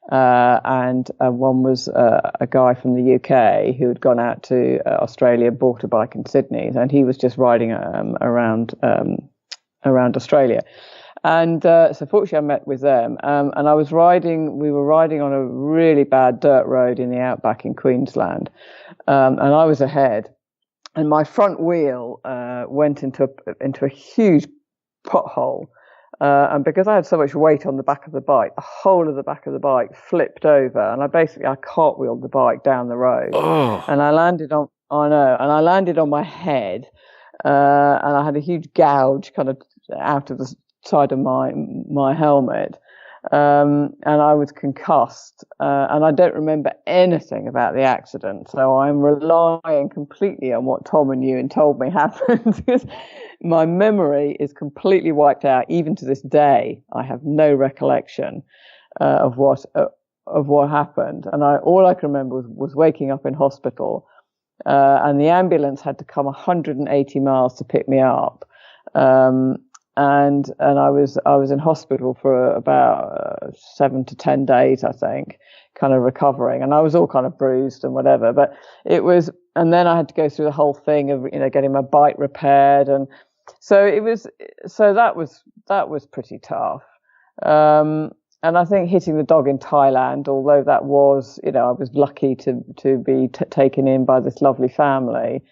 and one was a guy from the UK who had gone out to Australia, bought a bike in Sydney, and he was just riding around Australia. And so fortunately I met with them, and we were riding on a really bad dirt road in the outback in Queensland, and I was ahead, and my front wheel went into a huge pothole, and because I had so much weight on the back of the bike, the whole of the back of the bike flipped over, and I cartwheeled the bike down the road, and I landed on my head, and I had a huge gouge kind of out of the side of my helmet, and I was concussed, and I don't remember anything about the accident, so I'm relying completely on what Tom and Ewan told me happened, because my memory is completely wiped out. Even to this day, I have no recollection of what happened, and all I can remember was waking up in hospital, and the ambulance had to come 180 miles to pick me up. And I was in hospital for about 7 to 10 days, I think, kind of recovering, and I was all kind of bruised and whatever. But it was, and then I had to go through the whole thing of getting my bike repaired, and so that was pretty tough. And I think hitting the dog in Thailand, although that was, I was lucky to be taken in by this lovely family.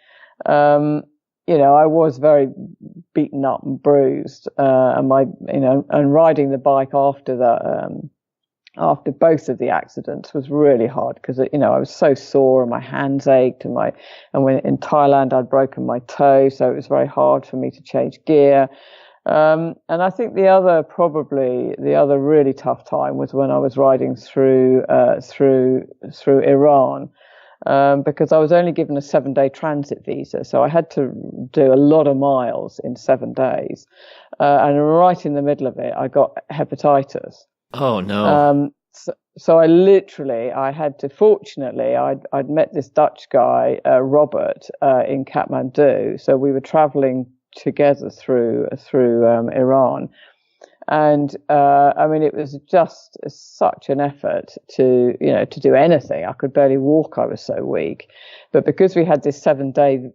I was very beaten up and bruised, and riding the bike after both of the accidents was really hard because, I was so sore and my hands ached, and when in Thailand I'd broken my toe, so it was very hard for me to change gear. And I think the other really tough time was when I was riding through Iran. Because I was only given a 7-day transit visa, so I had to do a lot of miles in 7 days. And right in the middle of it, I got hepatitis. Oh no! So fortunately, I'd met this Dutch guy, Robert, in Kathmandu. So we were traveling together through Iran. And it was just such an effort to do anything. I could barely walk. I was so weak. But because we had this 7-day,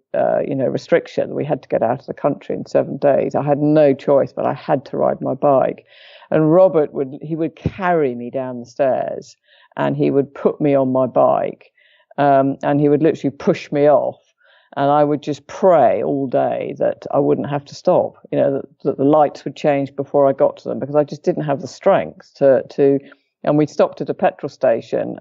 restriction, we had to get out of the country in 7 days. I had no choice, but I had to ride my bike. And Robert would carry me down the stairs, and he would put me on my bike, and he would literally push me off. And I would just pray all day that I wouldn't have to stop, that the lights would change before I got to them, because I just didn't have the strength to. And we stopped at a petrol station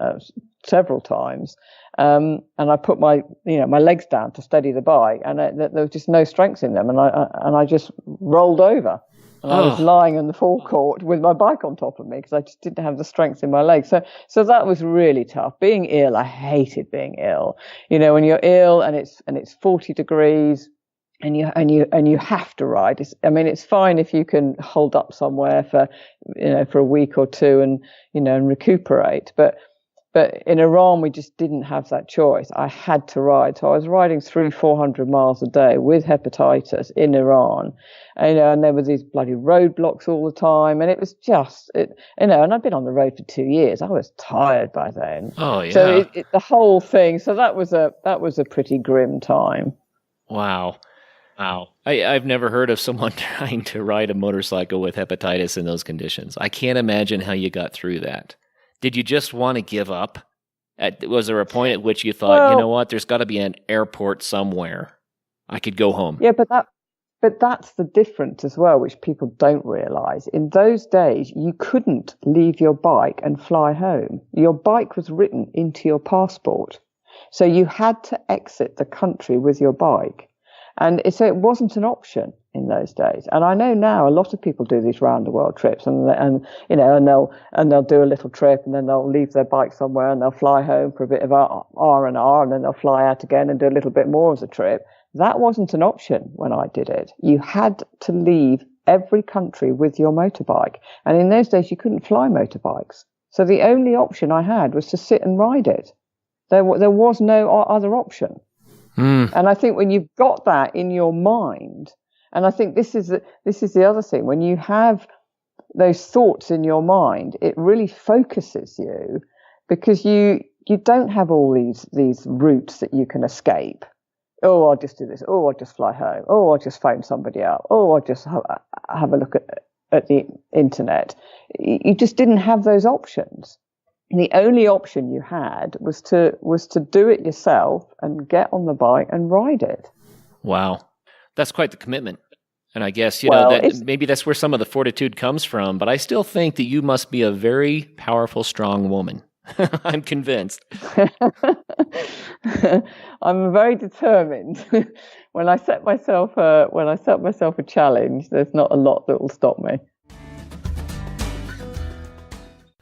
several times, and I put my legs down to steady the bike, and there was just no strength in them, and I just rolled over. And I was lying on the forecourt with my bike on top of me because I just didn't have the strength in my legs. So that was really tough. Being ill, I hated being ill. When you're ill and it's 40 degrees and you have to ride. It's fine if you can hold up somewhere for a week or two and recuperate. But in Iran, we just didn't have that choice. I had to ride. So I was riding 300-400 miles a day with hepatitis in Iran. And there were these bloody roadblocks all the time. And it was just, and I'd been on the road for 2 years. I was tired by then. Oh, yeah. So the whole thing. So that was a pretty grim time. Wow. I've never heard of someone trying to ride a motorcycle with hepatitis in those conditions. I can't imagine how you got through that. Did you just want to give up? Was there a point at which you thought, you know what, there's got to be an airport somewhere. I could go home. Yeah, but that's the difference as well, which people don't realize. In those days, you couldn't leave your bike and fly home. Your bike was written into your passport. So you had to exit the country with your bike. And so it wasn't an option. in those days. And I know now a lot of people do these round the world trips, and they'll do a little trip, and then they'll leave their bike somewhere, and they'll fly home for a bit of R&R, and then they'll fly out again and do a little bit more as a trip. That wasn't an option when I did it. You had to leave every country with your motorbike. And in those days, you couldn't fly motorbikes. So the only option I had was to sit and ride it. There was no other option. And I think when you've got that in your mind, and I think this is the other thing, when you have those thoughts in your mind, it really focuses you, because you don't have all these routes that you can escape. Oh, I'll just do this. Oh, I'll just fly home. Oh, I'll just phone somebody up. Oh, I'll just have a look at the internet. You just didn't have those options. And the only option you had was to do it yourself and get on the bike and ride it. Wow. That's quite the commitment. And I guess, maybe that's where some of the fortitude comes from. But I still think that you must be a very powerful, strong woman. I'm convinced. I'm very determined. When I set myself a challenge, there's not a lot that will stop me.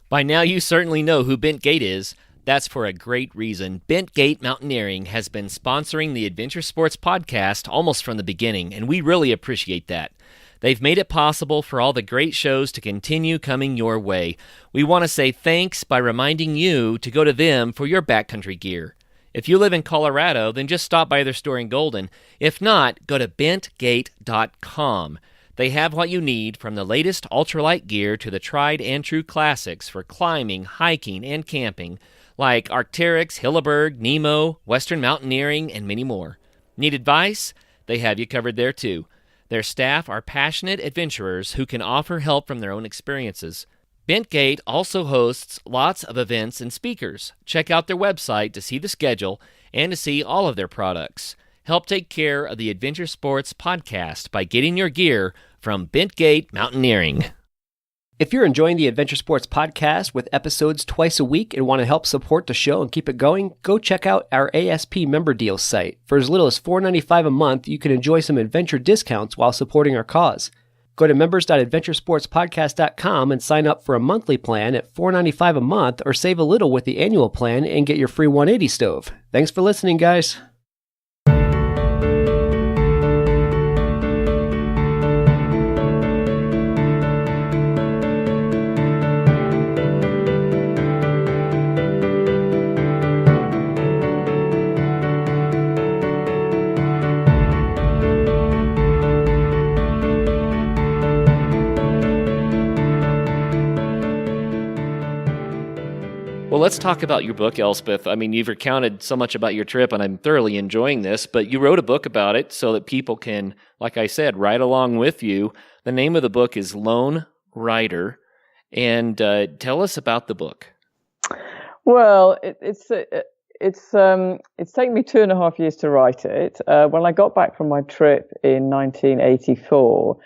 By now, you certainly know who Bent Gate is. That's for a great reason. Bent Gate Mountaineering has been sponsoring the Adventure Sports Podcast almost from the beginning, and we really appreciate that. They've made it possible for all the great shows to continue coming your way. We want to say thanks by reminding you to go to them for your backcountry gear. If you live in Colorado, then just stop by their store in Golden. If not, go to bentgate.com. They have what you need, from the latest ultralight gear to the tried and true classics for climbing, hiking, and camping, like Arc'teryx, Hilleberg, Nemo, Western Mountaineering, and many more. Need advice? They have you covered there too. Their staff are passionate adventurers who can offer help from their own experiences. Bentgate also hosts lots of events and speakers. Check out their website to see the schedule and to see all of their products. Help take care of the Adventure Sports Podcast by getting your gear from Bentgate Mountaineering. If you're enjoying the Adventure Sports Podcast with episodes twice a week and want to help support the show and keep it going, go check out our ASP member deals site. For as little as $4.95 a month, you can enjoy some adventure discounts while supporting our cause. Go to members.adventuresportspodcast.com and sign up for a monthly plan at $4.95 a month, or save a little with the annual plan and get your free 180 stove. Thanks for listening, guys. Well, let's talk about your book, Elspeth. I mean, you've recounted so much about your trip, and I'm thoroughly enjoying this, but you wrote a book about it so that people can, like I said, ride along with you. The name of the book is Lone Rider, and tell us about the book. Well, it's taken me 2.5 years to write it. When I got back from my trip in 1984,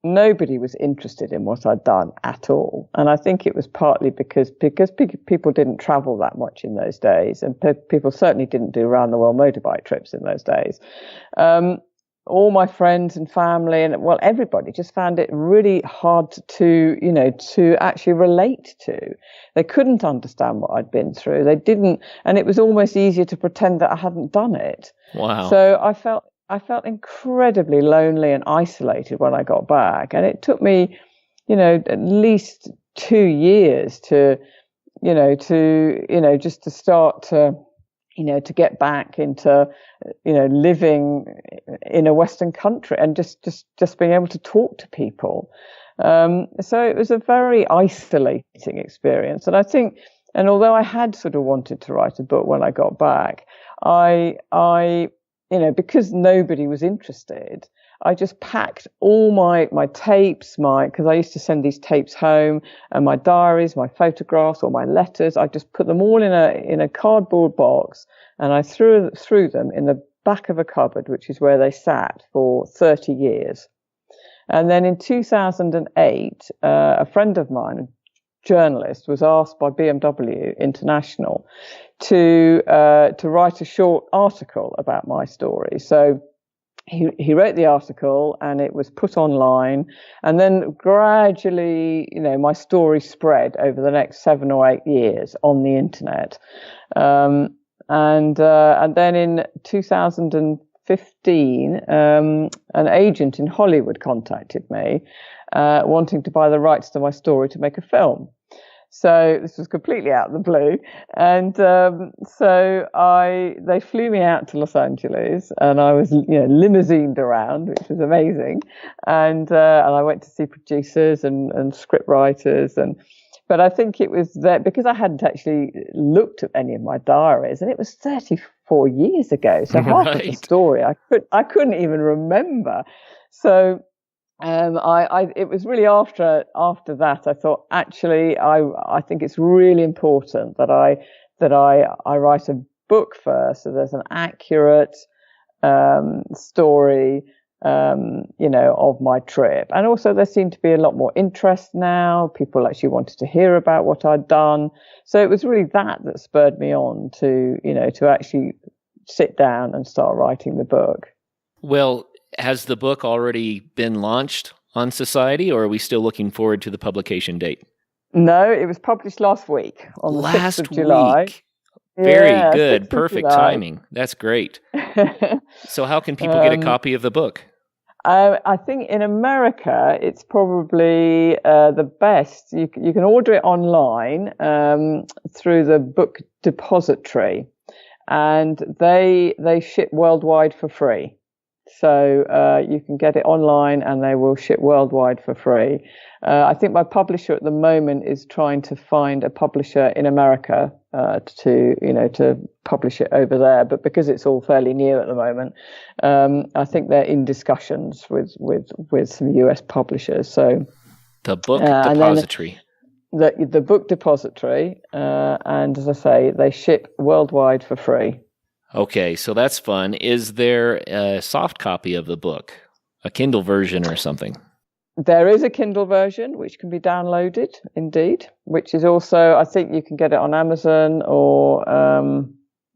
nobody was interested in what I'd done at all. And I think it was partly because people didn't travel that much in those days, and people certainly didn't do round the world motorbike trips in those days. All my friends and family and, well, everybody just found it really hard to actually relate to. They couldn't understand what I'd been through. They didn't, and it was almost easier to pretend that I hadn't done it. Wow. So I felt incredibly lonely and isolated when I got back. And it took me, at least 2 years to start to get back into, living in a Western country and just being able to talk to people. So it was a very isolating experience. And I think, and although I had sort of wanted to write a book when I got back, I because nobody was interested, I just packed all my tapes, because I used to send these tapes home, and my diaries, my photographs, or my letters. I just put them all in a cardboard box, and I threw them in the back of a cupboard, which is where they sat for 30 years. And then in 2008, a friend of mine, a journalist, was asked by BMW International to write a short article about my story. So he wrote the article, and it was put online, and then gradually, my story spread over the next 7 or 8 years on the internet, and then in 2015, an agent in Hollywood contacted me, wanting to buy the rights to my story to make a film. So this was completely out of the blue, and they flew me out to Los Angeles, and I was limousined around, which was amazing, and I went to see producers and script writers, but I think it was that because I hadn't actually looked at any of my diaries, and it was 34 years ago, so half of the story I couldn't even remember. So. It was really after that I thought, actually, I think it's really important that I write a book first, so there's an accurate story, of my trip. And also there seemed to be a lot more interest now. People actually wanted to hear about what I'd done. So it was really that spurred me on to actually sit down and start writing the book. Well, has the book already been launched on Society, or are we still looking forward to the publication date? No, it was published last week on the 6th of July. Very good. Perfect timing. That's great. So how can people get a copy of the book? I think in America, it's probably the best. You can order it online through the Book Depository, and they ship worldwide for free. So you can get it online, and they will ship worldwide for free. I think my publisher at the moment is trying to find a publisher in America to publish it over there. But because it's all fairly new at the moment, I think they're in discussions with some US publishers. So the Book Depository. The Book Depository, and as I say, they ship worldwide for free. Okay, so that's fun. Is there a soft copy of the book, a Kindle version or something? There is a Kindle version, which can be downloaded, indeed, which is also, I think you can get it on Amazon or,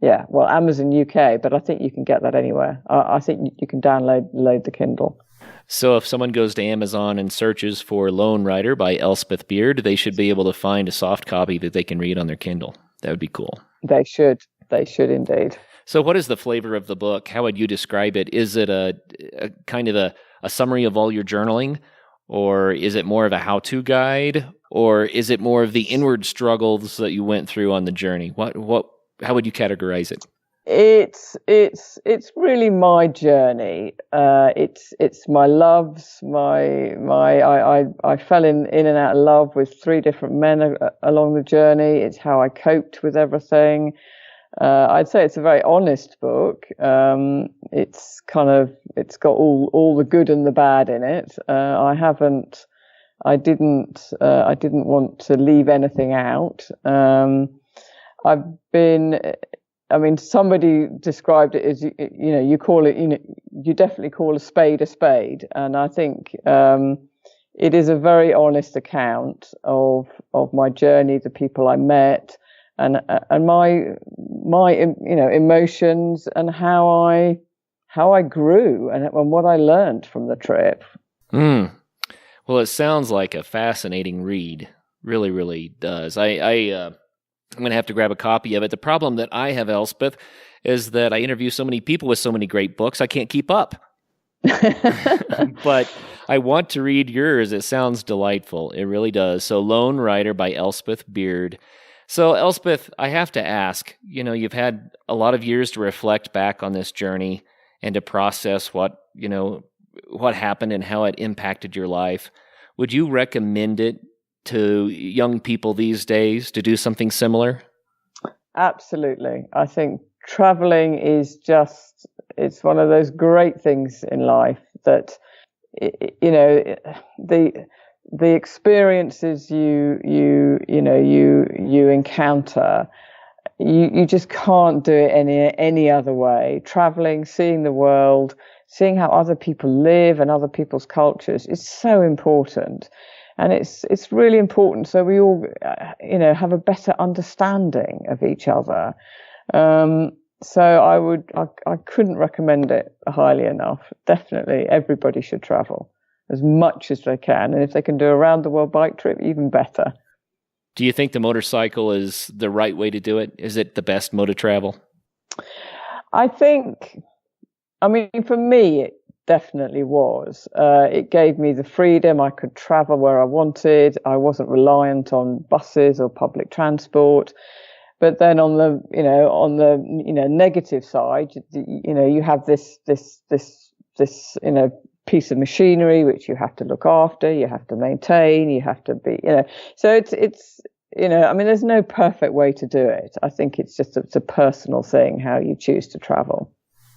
Amazon UK, but I think you can get that anywhere. I think you can download the Kindle. So if someone goes to Amazon and searches for Lone Rider by Elspeth Beard, they should be able to find a soft copy that they can read on their Kindle. That would be cool. They should indeed. So what is the flavor of the book? How would you describe it? Is it a kind of a summary of all your journaling? Or is it more of a how-to guide? Or is it more of the inward struggles that you went through on the journey? How would you categorize it? It's really my journey. It's my loves. I fell in and out of love with 3 different men along the journey. It's how I coped with everything. I'd say it's a very honest book. It's got all the good and the bad in it. I didn't want to leave anything out. Somebody described it as, you call it, you definitely call a spade, and I think it is a very honest account of my journey, the people I met, and my emotions, and how I grew, and what I learned from the trip. Well, it sounds like a fascinating read. Really, really does. I'm going to have to grab a copy of it. The problem that I have, Elspeth, is that I interview so many people with so many great books, I can't keep up. But I want to read yours. It sounds delightful. It really does. So Lone Rider by Elspeth Beard. So Elspeth, I have to ask, you've had a lot of years to reflect back on this journey and to process what happened and how it impacted your life. Would you recommend it to young people these days to do something similar? Absolutely. I think traveling is it's one of those great things in life that, the experiences you encounter, you just can't do it any other way. Traveling, seeing the world, seeing how other people live and other people's cultures is so important. And it's really important so we all, have a better understanding of each other. So I couldn't recommend it highly enough. Definitely, everybody should travel as much as they can. And if they can do a round the world bike trip, even better. Do you think the motorcycle is the right way to do it? Is it the best mode of travel? I mean, for me, it definitely was. It gave me the freedom. I could travel where I wanted. I wasn't reliant on buses or public transport. But then on the negative side, you have this piece of machinery which you have to look after, you have to maintain, you have to be, so it's I mean, there's no perfect way to do it. I think it's just it's a personal thing how you choose to travel.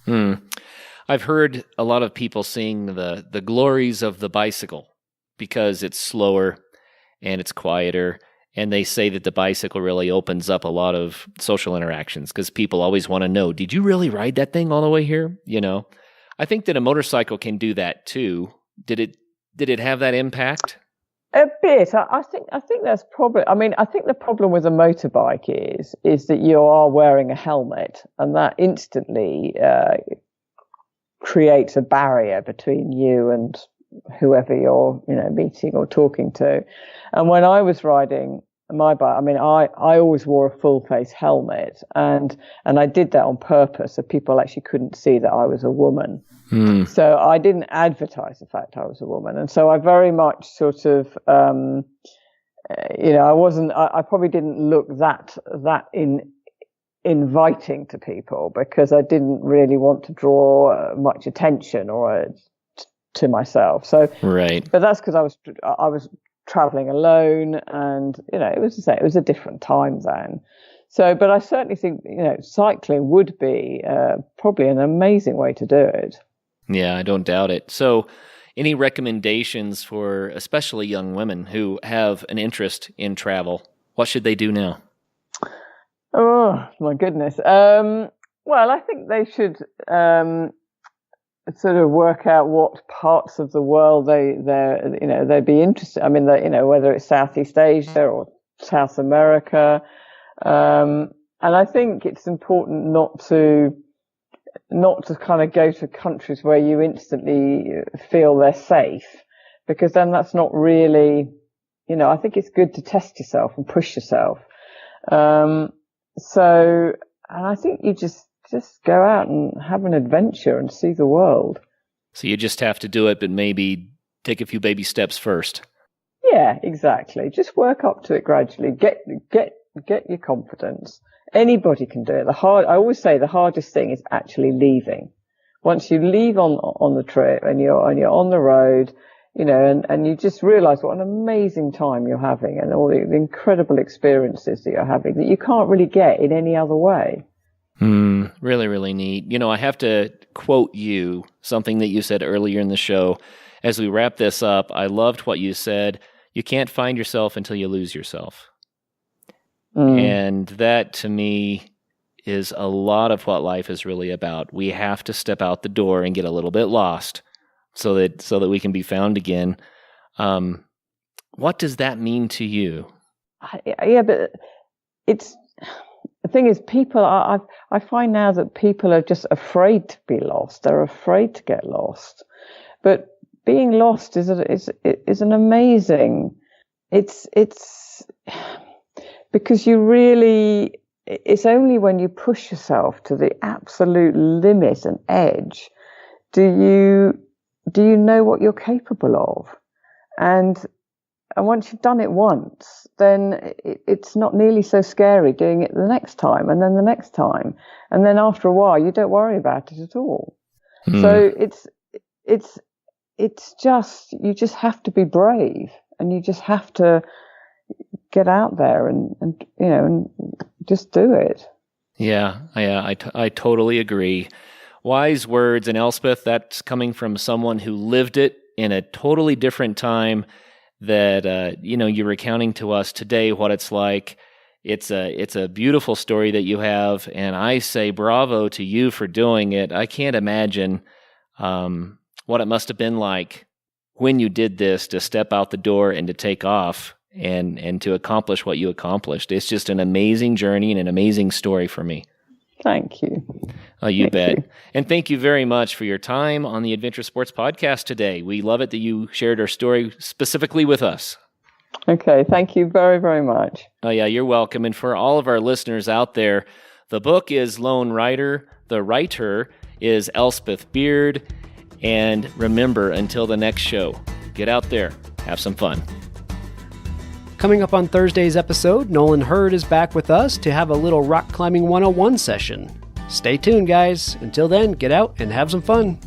I've heard a lot of people sing the glories of the bicycle because it's slower and it's quieter. And they say that the bicycle really opens up a lot of social interactions because people always want to know, did you really ride that thing all the way here? I think that a motorcycle can do that too. Did it have that impact? A bit. I think that's probably. I mean, I think the problem with a motorbike is that you are wearing a helmet, and that instantly creates a barrier between you and whoever you're meeting or talking to. And when I was riding my bike, I mean, I always wore a full face helmet, and I did that on purpose so people actually couldn't see that I was a woman. So I didn't advertise the fact I was a woman, and so I very much sort of I probably didn't look that inviting to people because I didn't really want to draw much attention to myself. So right, but that's because I was traveling alone, and it was a different time then. So, but I certainly think cycling would be probably an amazing way to do it. Yeah, I don't doubt it. So, any recommendations for especially young women who have an interest in travel? What should they do now? Oh my goodness. Well, I think they should sort of work out what parts of the world they'd be interested. I mean, whether it's Southeast Asia or South America, and I think it's important not to kind of go to countries where you instantly feel they're safe, because then that's not really, I think it's good to test yourself and push yourself. And I think you just go out and have an adventure and see the world. So you just have to do it, but maybe take a few baby steps first. Yeah, exactly. Just work up to it gradually. Get your confidence. Anybody can do it. I always say the hardest thing is actually leaving. Once you leave on the trip and you're on the road, and you just realize what an amazing time you're having and all the incredible experiences that you're having that you can't really get in any other way. Really, really neat. I have to quote you, something that you said earlier in the show. As we wrap this up, I loved what you said. You can't find yourself until you lose yourself. And that, to me, is a lot of what life is really about. We have to step out the door and get a little bit lost so that we can be found again. What does that mean to you? Yeah, but the thing is, people I find now that people are just afraid to be lost. They're afraid to get lost. But being lost is an amazing. It's because it's only when you push yourself to the absolute limit and edge do you know what you're capable of. And once you've done it once, then it's not nearly so scary doing it the next time and then the next time. And then after a while, you don't worry about it at all. So it's just, you just have to be brave, and you just have to get out there and just do it. Yeah, I totally agree. Wise words. And Elspeth, that's coming from someone who lived it in a totally different time that, you're recounting to us today what it's like. It's a beautiful story that you have, and I say bravo to you for doing it. I can't imagine what it must have been like when you did this, to step out the door and to take off and to accomplish what you accomplished. It's just an amazing journey and an amazing story for me. Thank you. Oh, you Thank bet. you. And thank you very much for your time on the Adventure Sports Podcast today. We love it that you shared our story specifically with us. Okay, thank you very, very much. Oh, yeah, you're welcome. And for all of our listeners out there, the book is Lone Rider. The writer is Elspeth Beard. And remember, until the next show, get out there, have some fun. Coming up on Thursday's episode, Nolan Hurd is back with us to have a little rock climbing 101 session. Stay tuned, guys. Until then, get out and have some fun.